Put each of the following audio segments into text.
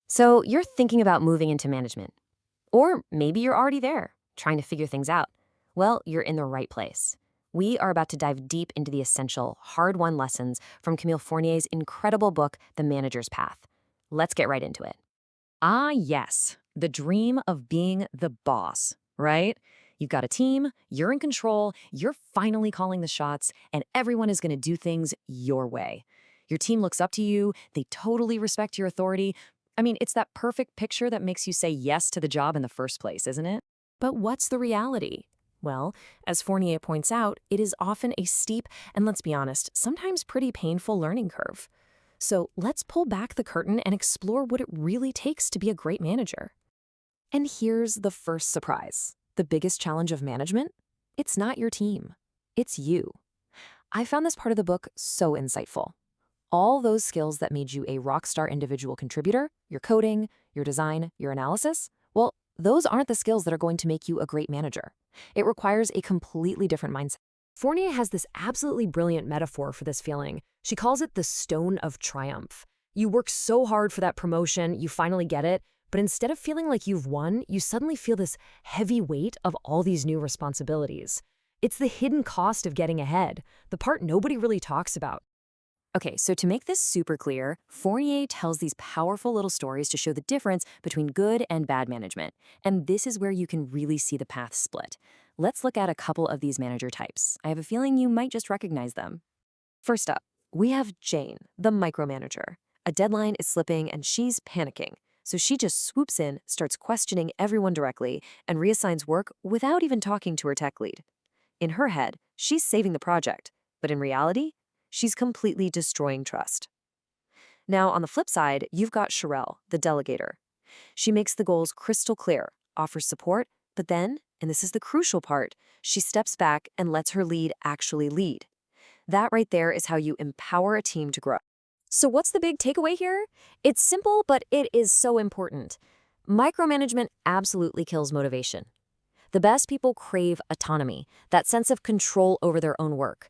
So you're thinking about moving into management. Or maybe you're already there, trying to figure things out. Well, you're in the right place. We are about to dive deep into the essential, hard-won lessons from Camille Fournier's incredible book, The Manager's Path. Let's get right into it. Ah, yes, the dream of being the boss, right? You've got a team, you're in control, you're finally calling the shots, and everyone is going to do things your way. Your team looks up to you, they totally respect your authority. I mean, it's that perfect picture that makes you say yes to the job in the first place, isn't it? But what's the reality? Well, as Fournier points out, it is often a steep and, let's be honest, sometimes pretty painful learning curve. So let's pull back the curtain and explore what it really takes to be a great manager. And here's the first surprise. The biggest challenge of management? It's not your team. It's you. I found this part of the book so insightful. All those skills that made you a rock star individual contributor, your coding, your design, your analysis, well, those aren't the skills that are going to make you a great manager. It requires a completely different mindset. Fournier has this absolutely brilliant metaphor for this feeling. She calls it the stone of triumph. You work so hard for that promotion, you finally get it, but instead of feeling like you've won, you suddenly feel this heavy weight of all these new responsibilities. It's the hidden cost of getting ahead, the part nobody really talks about. Okay, so to make this super clear, Fournier tells these powerful little stories to show the difference between good and bad management. And this is where you can really see the path split. Let's look at a couple of these manager types. I have a feeling you might just recognize them. First up, we have Jane, the micromanager. A deadline is slipping and she's panicking. So she just swoops in, starts questioning everyone directly, and reassigns work without even talking to her tech lead. In her head, she's saving the project, but in reality, she's completely destroying trust. Now, on the flip side, you've got Sherelle, the delegator. She makes the goals crystal clear, offers support, but then, and this is the crucial part, she steps back and lets her lead actually lead. That right there is how you empower a team to grow. So what's the big takeaway here? It's simple, but it is so important. Micromanagement absolutely kills motivation. The best people crave autonomy, that sense of control over their own work.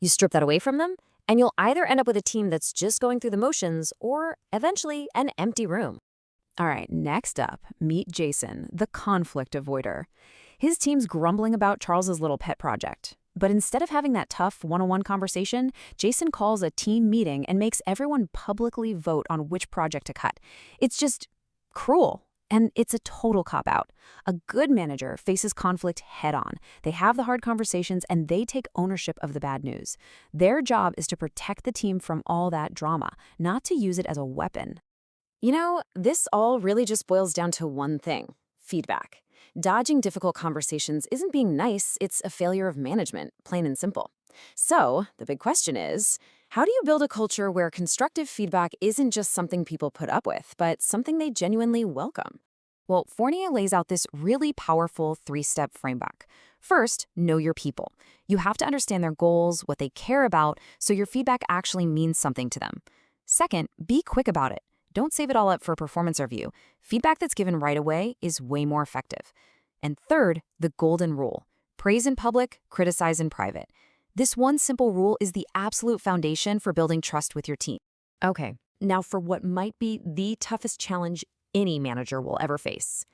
You strip that away from them, and you'll either end up with a team that's just going through the motions or, eventually, an empty room. All right, next up, meet Jason, the conflict avoider. His team's grumbling about Charles's little pet project. But instead of having that tough one-on-one conversation, Jason calls a team meeting and makes everyone publicly vote on which project to cut. It's just cruel. And it's a total cop-out. A good manager faces conflict head-on. They have the hard conversations and they take ownership of the bad news. Their job is to protect the team from all that drama, not to use it as a weapon. You know, this all really just boils down to one thing: feedback. Dodging difficult conversations isn't being nice, it's a failure of management, plain and simple. So, the big question is, how do you build a culture where constructive feedback isn't just something people put up with, but something they genuinely welcome? Well, Fournier lays out this really powerful three-step framework. First, know your people. You have to understand their goals, what they care about, so your feedback actually means something to them. Second, be quick about it. Don't save it all up for a performance review. Feedback that's given right away is way more effective. And third, the golden rule: praise in public, criticize in private. This one simple rule is the absolute foundation for building trust with your team. Okay, now for what might be the toughest challenge any manager will ever face: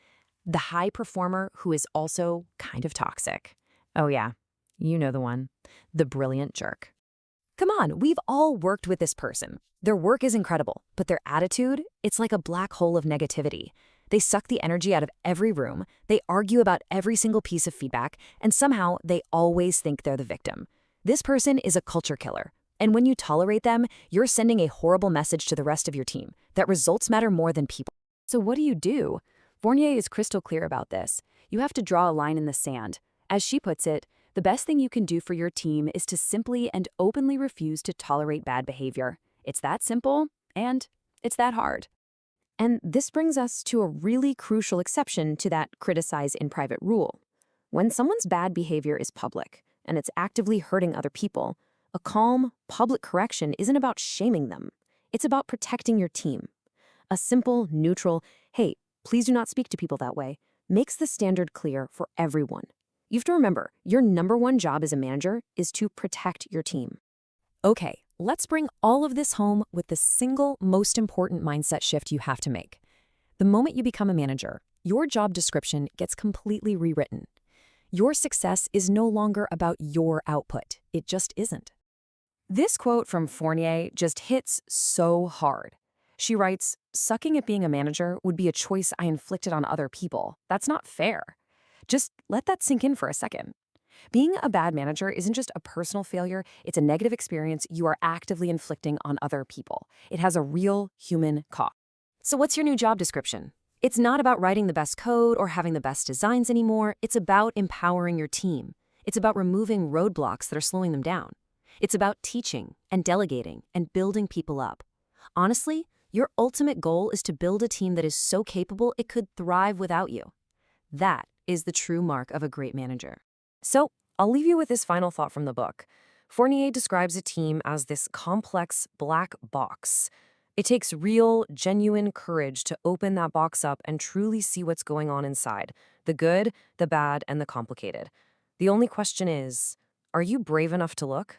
the high performer who is also kind of toxic. Oh yeah, you know the one, the brilliant jerk. Come on, we've all worked with this person. Their work is incredible, but their attitude, it's like a black hole of negativity. They suck the energy out of every room, they argue about every single piece of feedback, and somehow they always think they're the victim. This person is a culture killer, and when you tolerate them, you're sending a horrible message to the rest of your team that results matter more than people. So what do? Fournier is crystal clear about this. You have to draw a line in the sand. As she puts it, the best thing you can do for your team is to simply and openly refuse to tolerate bad behavior. It's that simple, and it's that hard. And this brings us to a really crucial exception to that criticize in private rule. When someone's bad behavior is public, and it's actively hurting other people, a calm, public correction isn't about shaming them. It's about protecting your team. A simple, neutral, "Hey, please do not speak to people that way," makes the standard clear for everyone. You have to remember, your number one job as a manager is to protect your team. Okay, let's bring all of this home with the single most important mindset shift you have to make. The moment you become a manager, your job description gets completely rewritten. Your success is no longer about your output. It just isn't. This quote from Fournier just hits so hard. She writes, "Sucking at being a manager would be a choice I inflicted on other people. That's not fair." Just let that sink in for a second. Being a bad manager isn't just a personal failure, it's a negative experience you are actively inflicting on other people. It has a real human cost. So what's your new job description? It's not about writing the best code or having the best designs anymore. It's about empowering your team. It's about removing roadblocks that are slowing them down. It's about teaching and delegating and building people up. Honestly, your ultimate goal is to build a team that is so capable it could thrive without you. That is the true mark of a great manager. So, I'll leave you with this final thought from the book. Fournier describes a team as this complex black box. It takes real, genuine courage to open that box up and truly see what's going on inside, the good, the bad, and the complicated. The only question is, are you brave enough to look?